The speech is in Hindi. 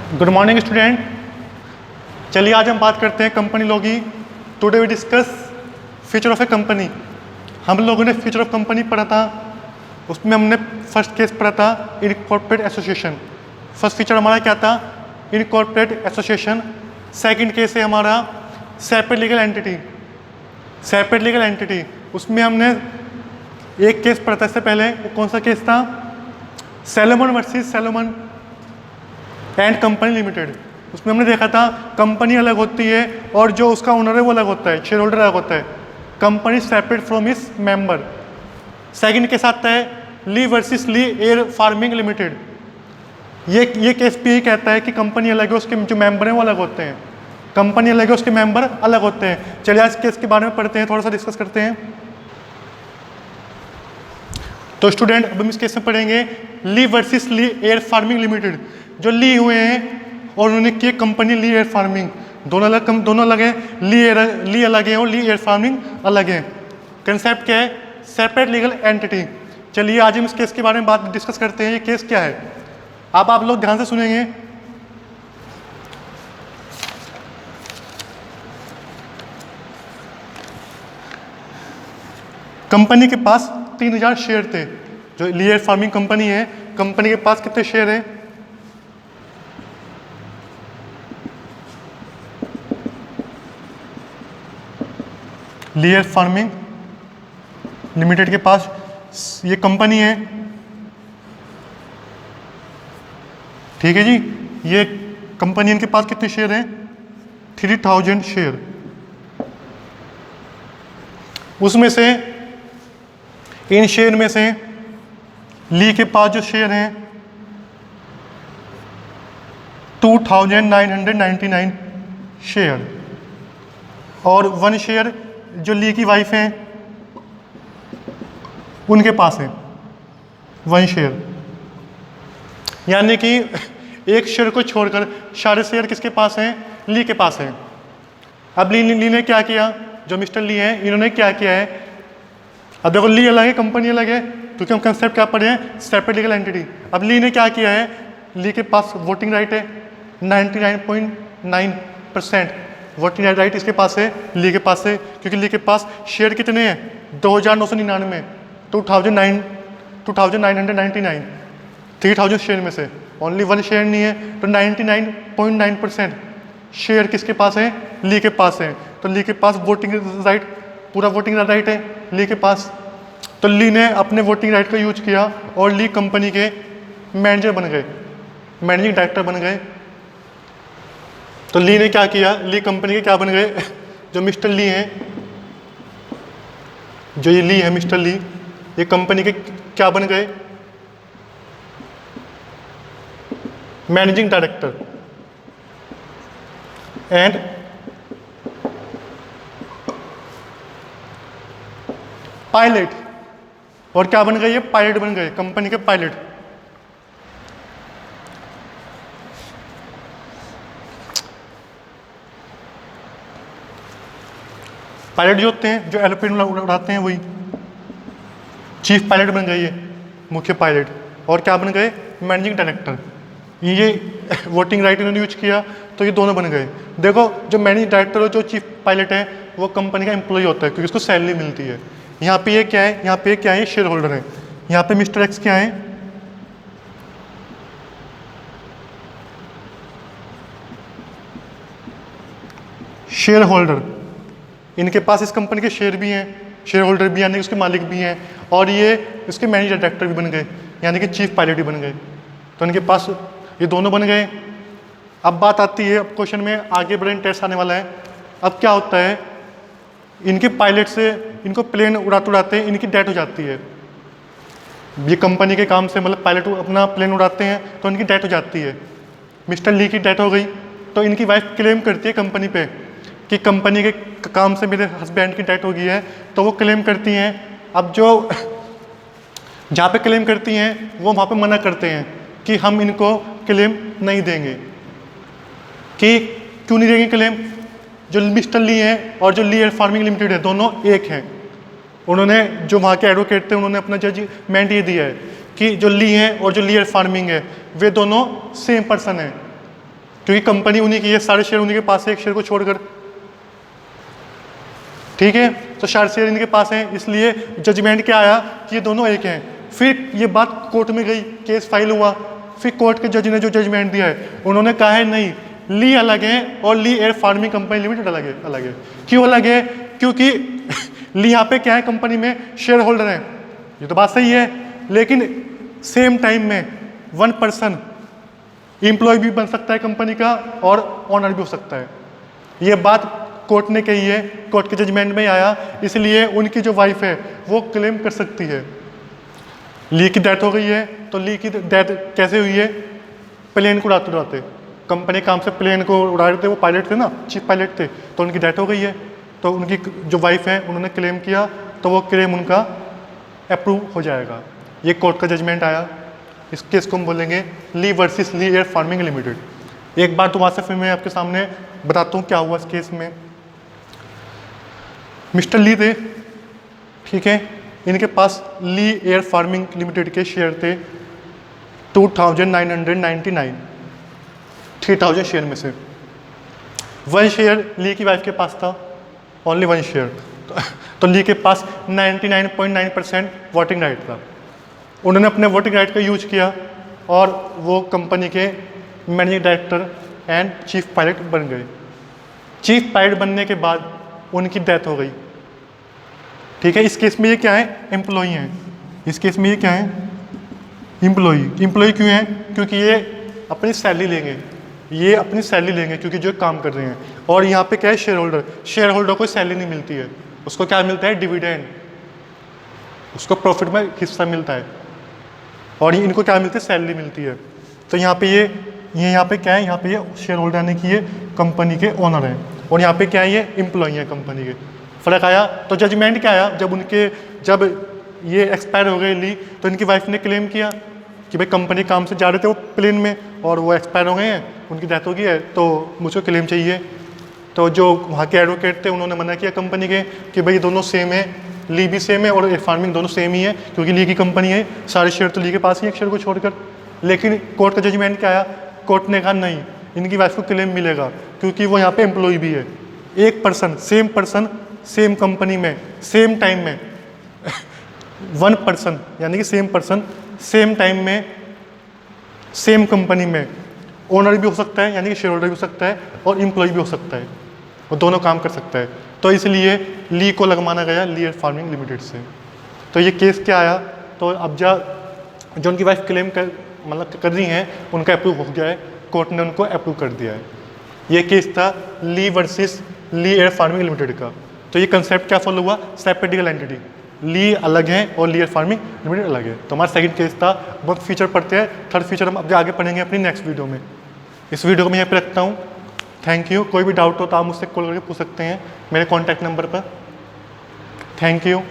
Good morning student. चलिए आज हम बात करते हैं कंपनी लॉ की। Today we discuss feature of a company. हम लोगों ने फीचर ऑफ कंपनी पढ़ा था, उसमें हमने फर्स्ट केस पढ़ा था इनकॉर्पोरेट एसोसिएशन। फर्स्ट फीचर हमारा क्या था? Incorporate association. सेकंड केस है हमारा separate legal entity. Separate legal entity, उसमें हमने एक केस पढ़ा था इससे पहले। वो कौन सा केस था? Salomon versus Salomon and company limited. उसमें हमने देखा था कंपनी अलग होती है और जो उसका ओनर है वो अलग होता है, शेयर होल्डर अलग होता है। कंपनी सेपरेट फ्रॉम इस मेंबर। सेकंड केस आता है ली वर्सेस ली एयर फार्मिंग लिमिटेड। ये केस भी कहता है कि कंपनी अलग है, उसके जो मेंबर हैं वो अलग होते हैं। कंपनी अलग है, उसके मेंबर अलग होते हैं। चलिए आज केस के बारे में पढ़ते हैं, थोड़ा सा डिस्कस करते हैं। तो स्टूडेंट अब हम इस केस में पढ़ेंगे ली वर्सेस ली एयर फार्मिंग लिमिटेड। जो ली हुए हैं और उन्होंने की कंपनी ली एयर फार्मिंग, दोनों अलग है। ली अलग है और ली एयर फार्मिंग अलग है। कंसेप्ट क्या है? Separate legal entity. चलिए आज हम इस केस के बारे में बात डिस्कस करते हैं। ये केस क्या है? अब आप लोग ध्यान से सुनेंगे। कंपनी के पास 3000 शेयर थे। जो ली एयर फार्मिंग कंपनी है, कंपनी के पास कितने शेयर हैं? ली एयर फार्मिंग लिमिटेड के पास ये कंपनी है, ठीक है जी। ये कंपनी इनके पास कितने शेयर हैं? 3000 शेयर। उसमें से इन शेयर में से ली के पास जो शेयर हैं 2999 शेयर, और 1 शेयर जो ली की वाइफ हैं उनके पास है 1 शेयर। यानी कि एक शेयर को छोड़कर सारे शेयर किसके पास हैं? ली के पास है। अब ली ने क्या किया? जो मिस्टर ली हैं इन्होंने क्या किया है? अब देखो ली अलग है, कंपनी अलग है, क्योंकि हम कंसेप्ट क्या पढ़े हैं? Separate legal entity. अब ली ने क्या किया है? ली के पास वोटिंग राइट है 99.9%। वोटिंग राइट इसके पास है, ली के पास है, क्योंकि ली के पास शेयर कितने हैं? 2999, 2999, 3000 शेयर में से ओनली 1 शेयर नहीं है, तो 99.9% शेयर किसके पास है? ली के पास है। तो ली के पास वोटिंग राइट, पूरा वोटिंग राइट है ली के पास। तो ली ने अपने वोटिंग राइट का यूज किया और ली कंपनी के मैनेजर बन गए, मैनेजिंग डायरेक्टर बन गए। तो ली ने क्या किया? ली कंपनी के क्या बन गए? जो मिस्टर ली हैं, जो ये ली है मिस्टर ली, ये कंपनी के क्या बन गए? Managing director and pilot. और क्या बन गए? ये पायलट बन गए, कंपनी के पायलट। पायलट जो होते हैं, जो एरोप्लेन उड़ाते हैं, वही चीफ पायलट बन गए, ये मुख्य पायलट। और क्या बन गए? Managing director. ये वोटिंग राइट इन्होंने यूज किया तो ये दोनों बन गए। देखो जो मैनेजिंग डायरेक्टर और जो चीफ पायलट है वो कंपनी का एम्प्लॉय होता है, क्योंकि उसको सैलरी मिलती है। यहाँ पे ये क्या है? यहाँ पे क्या है? शेयर होल्डर है। यहाँ पे मिस्टर एक्स क्या है? Share holder. इनके पास इस कंपनी के शेयर भी हैं, शेयर होल्डर भी, यानी कि उसके मालिक भी हैं, और ये इसके मैनेजर डायरेक्टर भी बन गए, यानी कि चीफ पायलट भी बन गए। तो इनके पास ये दोनों बन गए। अब बात आती है, अब क्वेश्चन में आगे बड़ा इंटरेस्ट आने वाला है। अब क्या होता है? इनके पायलट से इनको प्लेन उड़ाते इनकी डेथ हो जाती है। ये कंपनी के काम से, मतलब पायलट अपना प्लेन उड़ाते हैं तो इनकी डेथ हो जाती है। मिस्टर ली की डेथ हो गई तो इनकी वाइफ क्लेम करती है कंपनी पे कि कंपनी के काम से मेरे हस्बैंड की डेथ हो गई है, तो वो क्लेम करती हैं। अब जो जहाँ पे क्लेम करती हैं वो वहाँ पे मना करते हैं कि हम इनको क्लेम नहीं देंगे। कि क्यों नहीं देंगे क्लेम? जो मिस्टर ली हैं और जो ली एयर फार्मिंग लिमिटेड है, दोनों एक हैं। उन्होंने, जो वहाँ के एडवोकेट थे, उन्होंने अपना जजमेंट ये दिया है कि जो ली है और जो ली एयर फार्मिंग है वे दोनों सेम पर्सन हैं। क्योंकि कंपनी उन्हीं की है, सारे शेयर उन्हीं के पास है, एक शेयर को छोड़कर। ठीक है, तो सारे शेयर इनके पास हैं, इसलिए जजमेंट क्या आया कि ये दोनों एक हैं। फिर ये बात कोर्ट में गई, केस फाइल हुआ, फिर कोर्ट के जज ने जो जजमेंट दिया है उन्होंने कहा है नहीं, ली अलग है और ली एयर फार्मिंग कंपनी लिमिटेड अलग है। क्यों अलग है? क्योंकि ली यहाँ पे क्या है, कंपनी में शेयर होल्डर है, ये तो बात सही है, लेकिन सेम टाइम में 1 पर्सन एम्प्लॉय भी बन सकता है कंपनी का और ऑनर भी हो सकता है। ये बात कोर्ट ने कही है, कोर्ट के जजमेंट में आया, इसलिए उनकी जो वाइफ है वो क्लेम कर सकती है। ली की डेथ हो गई है, तो ली की डेथ कैसे हुई है? प्लेन को उड़ाते उड़ाते, कंपनी काम से प्लेन को उड़ा रहे थे, वो पायलट थे ना, चीफ पायलट थे, तो उनकी डेथ हो गई है। तो उनकी जो वाइफ है उन्होंने क्लेम किया, तो वो क्लेम उनका अप्रूव हो जाएगा। ये कोर्ट का जजमेंट आया। इस केस को हम बोलेंगे ली वर्सेस ली एयर फार्मिंग लिमिटेड। एक बार तो वहाँ से फिर मैं आपके सामने बताता हूँ क्या हुआ इस केस में। मिस्टर ली थे, ठीक है, इनके पास ली एयर फार्मिंग लिमिटेड के शेयर थे 2999, 3000 शेयर में से 1 शेयर ली की वाइफ के पास था, ओनली 1 शेयर। तो ली के पास 99.9% वोटिंग राइट था। उन्होंने अपने वोटिंग राइट का यूज किया और वो कंपनी के managing director and chief pilot बन गए। चीफ पायलट बनने के बाद उनकी डेथ हो गई। ठीक है, इस केस में ये क्या है? एम्प्लॉई हैं। इस केस में ये क्या है? एम्प्लॉई क्यों है? क्योंकि ये अपनी सैलरी लेंगे, ये अपनी सैलरी लेंगे क्योंकि जो काम कर रहे हैं। और यहाँ पे क्या है? शेयर होल्डर को सैलरी नहीं मिलती है, उसको क्या मिलता है? डिविडेंड, उसको प्रॉफिट में हिस्सा मिलता है। और ये इनको क्या मिलती है? सैलरी मिलती है। तो यहाँ पे ये यहाँ पे क्या है? यहाँ पे ये शेयर होल्डर यानी कि ये कंपनी के ओनर हैं, और यहाँ पे क्या है? ये एम्प्लॉई हैं कंपनी के। फ़र्क आया? तो जजमेंट क्या आया? जब ये एक्सपायर हो गए ली, तो इनकी वाइफ ने क्लेम किया कि भाई कंपनी काम से जा रहे थे वो प्लेन में और वो एक्सपायर हो गए हैं, उनकी डेथ हो गई है, तो मुझको क्लेम चाहिए। तो जो वहाँ के एडवोकेट थे उन्होंने मना किया कंपनी के कि भाई दोनों सेम है, ली भी सेम है और एयर फार्मिंग दोनों सेम ही है, क्योंकि ली की कंपनी है, सारे शेयर तो ली के पास ही, एक शेयर को छोड़कर। लेकिन कोर्ट का जजमेंट क्या आया? कोर्ट ने कहा नहीं, इनकी वाइफ को क्लेम मिलेगा क्योंकि वो यहाँ पे एम्प्लॉय भी है। एक पर्सन सेम कंपनी में सेम टाइम में 1 पर्सन यानी कि सेम पर्सन सेम टाइम में सेम कंपनी में ओनर भी हो सकता है, यानी कि शेयर होल्डर भी हो सकता है, और एम्प्लॉय भी हो सकता है, वो दोनों काम कर सकता है। तो इसलिए ली को लगवाना गया ली एयर फार्मिंग लिमिटेड से। तो ये केस क्या आया? तो अब जो उनकी वाइफ क्लेम कर रही हैं उनका अप्रूव हो गया है, कोर्ट ने उनको अप्रूव कर दिया है। ये केस था ली वर्सेस ली एयर फार्मिंग लिमिटेड का। तो ये कंसेप्ट क्या फॉलो हुआ? सेपरेट लीगल एंटिटी, ली अलग है और ली एयर फार्मिंग लिमिटेड अलग है। तो हमारा सेकंड केस था। बहुत फीचर पढ़ते हैं, थर्ड फीचर हम अब आगे पढ़ेंगे अपनी नेक्स्ट वीडियो में। इस वीडियो को मैं यहाँ पे रखता हूँ। Thank you. कोई भी डाउट हो तो आप मुझसे कॉल करके पूछ सकते हैं मेरे कॉन्टैक्ट नंबर पर। Thank you.